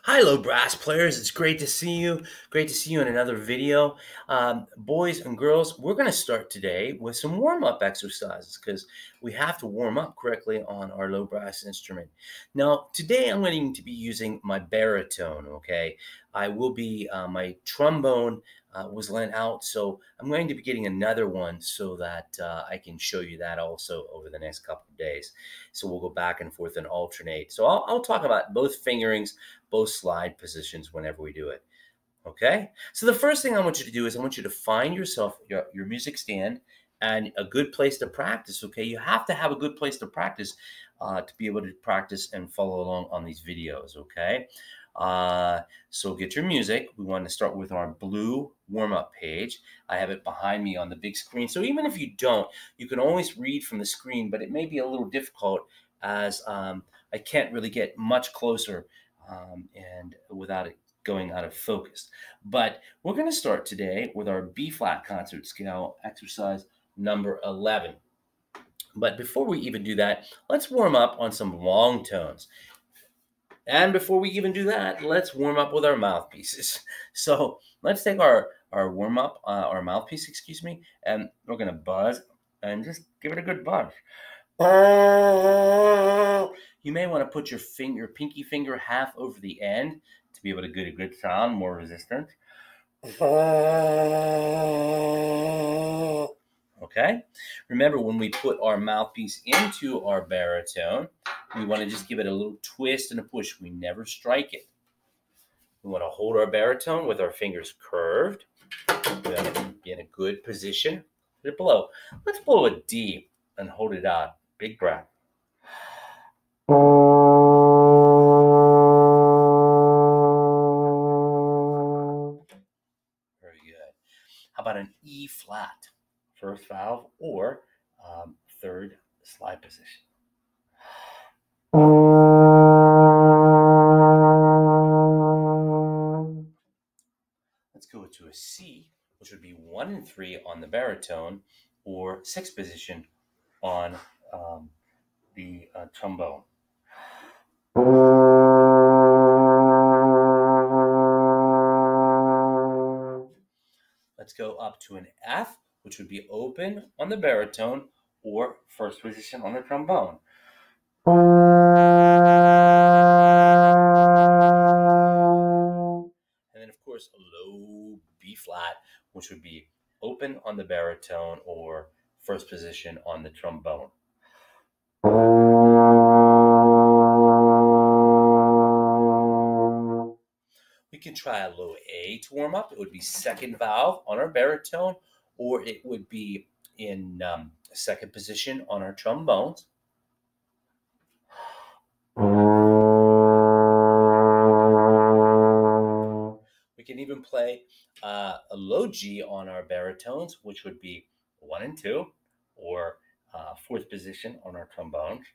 Hi, hello, brass players. It's great to see you. Great to see you in another video. Boys and girls, we're going to start today with some warm-up exercises because we have to warm up correctly on our low brass instrument. Now, today I'm going to be using my baritone, okay? I will be, my trombone was lent out, so I'm going to be getting another one so that I can show you that also over the next couple of days. So we'll go back and forth and alternate. So I'll talk about both fingerings, both slide positions whenever we do it. Okay? So the first thing I want you to do is I want you to find yourself your music stand and a good place to practice. Okay? You have to have a good place to practice to be able to practice and follow along on these videos. Okay? So get your music. We want to start with our blue warm-up page. I have it behind me on the big screen. So even if you don't, you can always read from the screen, but it may be a little difficult as I can't really get much closer and without it going out of focus. But we're going to start today with our B flat concert scale exercise number 11. But before we even do that, let's warm up on some long tones. And before we even do that, let's warm up with our mouthpieces. So let's take our warm up, our mouthpiece, excuse me, and we're going to buzz and just give it a good buzz. You may want to put your pinky finger half over the end to be able to get a good sound, more resistant. Okay? Remember, when we put our mouthpiece into our baritone, we want to just give it a little twist and a push. We never strike it. We want to hold our baritone with our fingers curved. We want to be in a good position. Let it blow. Let's blow a D and hold it out. Big breath. Very good. How about an E flat? First valve or third slide position. Let's go to a C, which would be 1 and 3 on the baritone, or 6th position on the trombone. Let's go up to an F, which would be open on the baritone or 1st position on the trombone. And then, of course, a low B flat, which would be open on the baritone or 1st position on the trombone. We can try a low A to warm up. It would be 2nd valve on our baritone, or it would be in 2nd position on our trombones. We can even play a low G on our baritones, which would be 1 and 2, or 4th position on our trombones.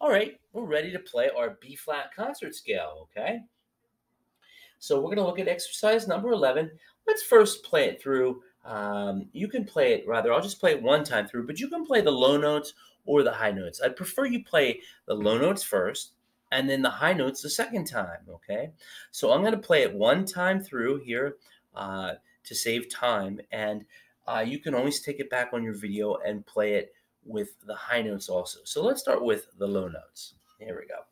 All right, we're ready to play our B flat concert scale, okay? So we're going to look at exercise number 11. Let's first play it through. You can play it, rather, I'll just play it one time through, but you can play the low notes or the high notes. I'd prefer you play the low notes first and then the high notes the second time, okay? So I'm going to play it one time through here to save time, and you can always take it back on your video and play it with the high notes also. So let's start with the low notes. Here we go.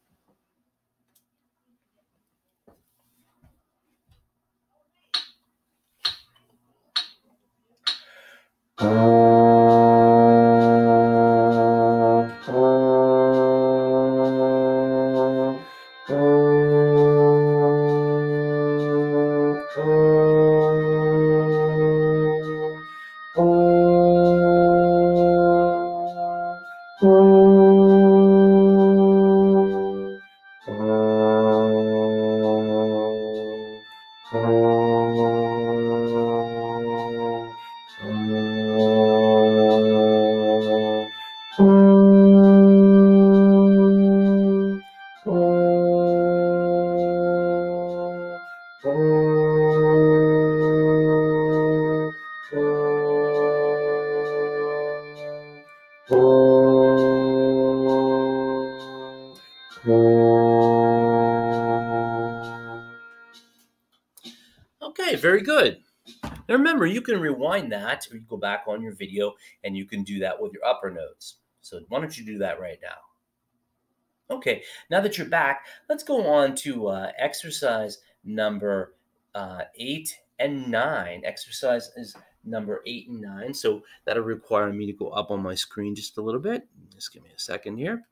Okay, very good. Now remember, you can rewind that or you go back on your video and you can do that with your upper notes. So why don't you do that right now? Okay, now that you're back, let's go on to exercise number 8 and 9. Exercise is number 8 and 9. So that'll require me to go up on my screen just a little bit. Just give me a second here.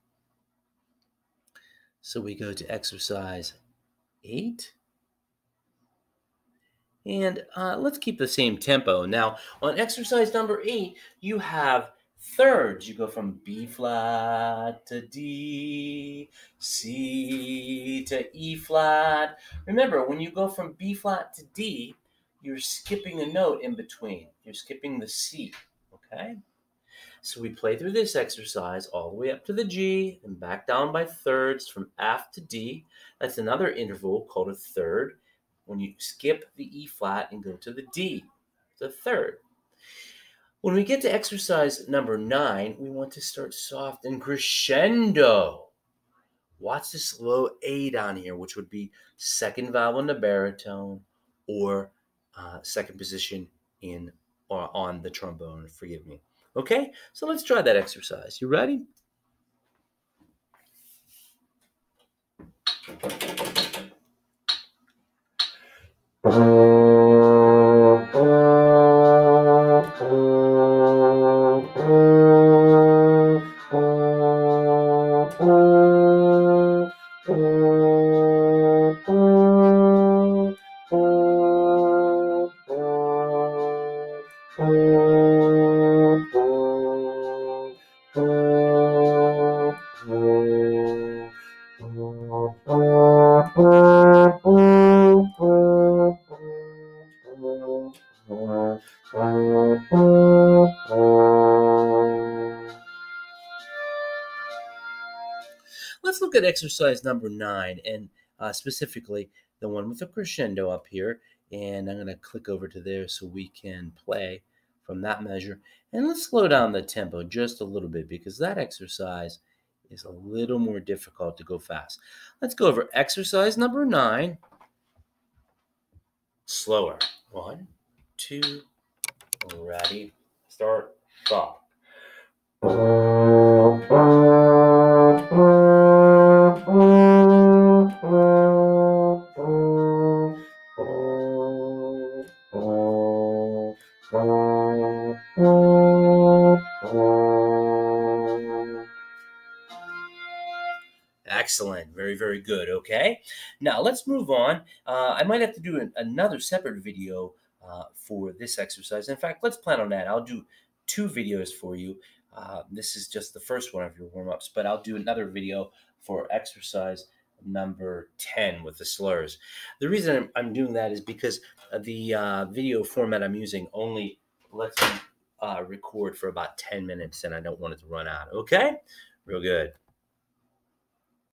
So we go to exercise 8. And let's keep the same tempo. Now, on exercise number 8, you have thirds. You go from B flat to D, C to E flat. Remember, when you go from B flat to D, you're skipping a note in between. You're skipping the C, okay? So we play through this exercise all the way up to the G and back down by thirds from F to D. That's another interval called a third. When you skip the E flat and go to the D, it's a third. When we get to exercise number 9, we want to start soft and crescendo. Watch this low A down here, which would be second vowel in the baritone or second position in or on the trombone, forgive me. Okay, so let's try that exercise. You ready? Let's look at exercise number 9 and specifically the one with the crescendo up here. And I'm going to click over to there so we can play from that measure. And let's slow down the tempo just a little bit because that exercise is a little more difficult to go fast. Let's go over exercise number 9. Slower. 1, 2, ready, start, stop. Excellent. Very, very good. Okay. Now let's move on. I might have to do another separate video for this exercise. In fact, let's plan on that. I'll do 2 videos for you. This is just the first one of your warm-ups, but I'll do another video for exercise number 10 with the slurs. The reason I'm doing that is because the video format I'm using only lets me record for about 10 minutes, and I don't want it to run out. Okay? Real good.